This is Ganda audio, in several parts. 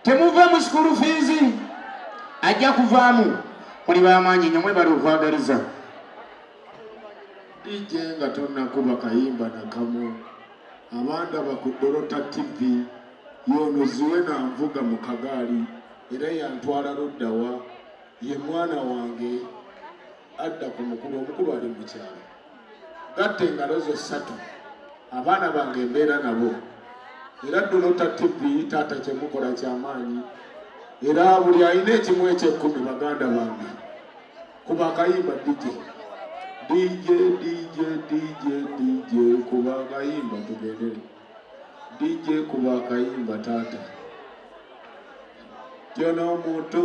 temuva mu school fees ajja kuvaamu muli bamaanyi nnyo mwebale okwagaliza DJ nga tonnakuba kayimba nakamu abandaba ku Dorota TV yono Zuena nvuga mu kagaali era yantwala luddawa ye mwana wange adda ku mukulu omukulu ali mu kyalo gatte engalo zo ssatu abaana bange embeera nabo era Dorota TV taata kyemukola kyamaanyi era buli alina ekimu eky'ekkumi baganda bange kuba akayimba DJ kuba akayimba tugendere DJ kuba akayimba taata kyona omuntu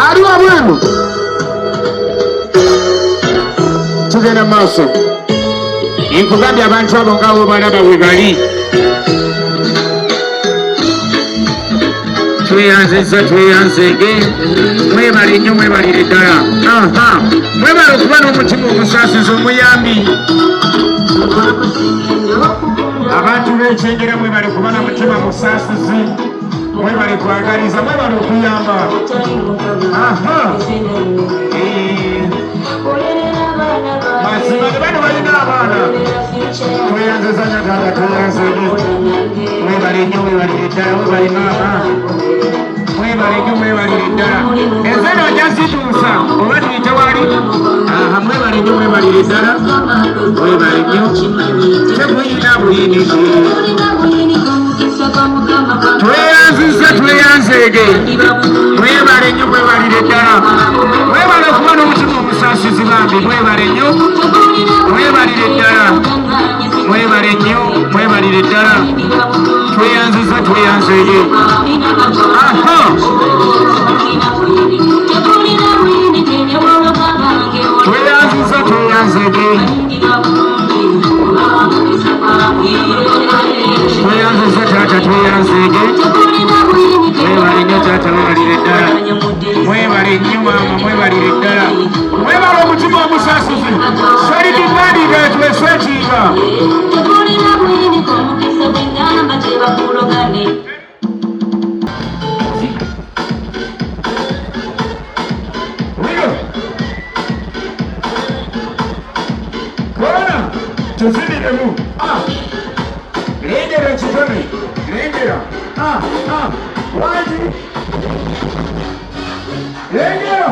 ali wabwenu tugenda maaso nkugambye abantu abo ngaabo balaba we bali tweyanzege mwebale nnyo mwebalire ddala mwebale okuba n'omutima omusaasizi omuyambi abantu b'ekyengera mwebale kuba n'omutima musaasizi mwebale kwagaliza mwebale okuyamba mazima ne bano balina abaana tweyanzezanya gaga tweyanzege mwebale nnyo mwebalire ddala mwebale maama mwebale nnyo mwebalire ddala enzeno ojja zituusa oba tuyite wali mwebale nnyo mwebalire ddala mwebale nnyo temuyina buyinike tweyanziza tweyanzeege mwebale nnyo mwebalire ddala mwebale okuba n'omutima omusaasizi bambi mwebale nnyo mwebalire ddala mwebale nnyo mwebalire ddala tweyanziza tweyanzeege tweyanziza tweyanzeege tweyanziza taata tweyanzeege mwebale nnyo taata mwebalire ddala mwebale nnyo maama mwebalire ddala mwebale omutima omusaasizi solidimandiga etweswekiiga kona tuziniremu lengera ekitone lengera wangi lengera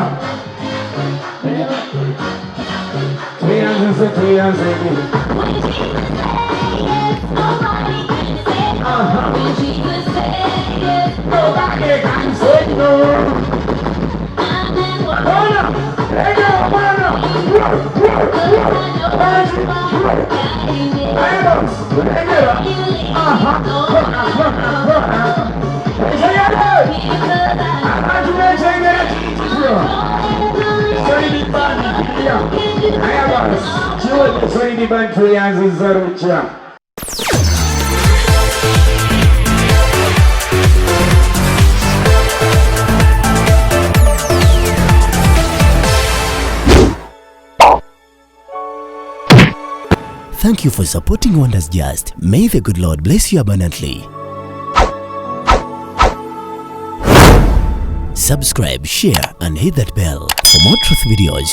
tweyanzize tweyanzeege nobody can say no. Thank you for supporting Wonders Just. May the good Lord bless you abundantly. Subscribe, share, and hit that bell for more truth videos.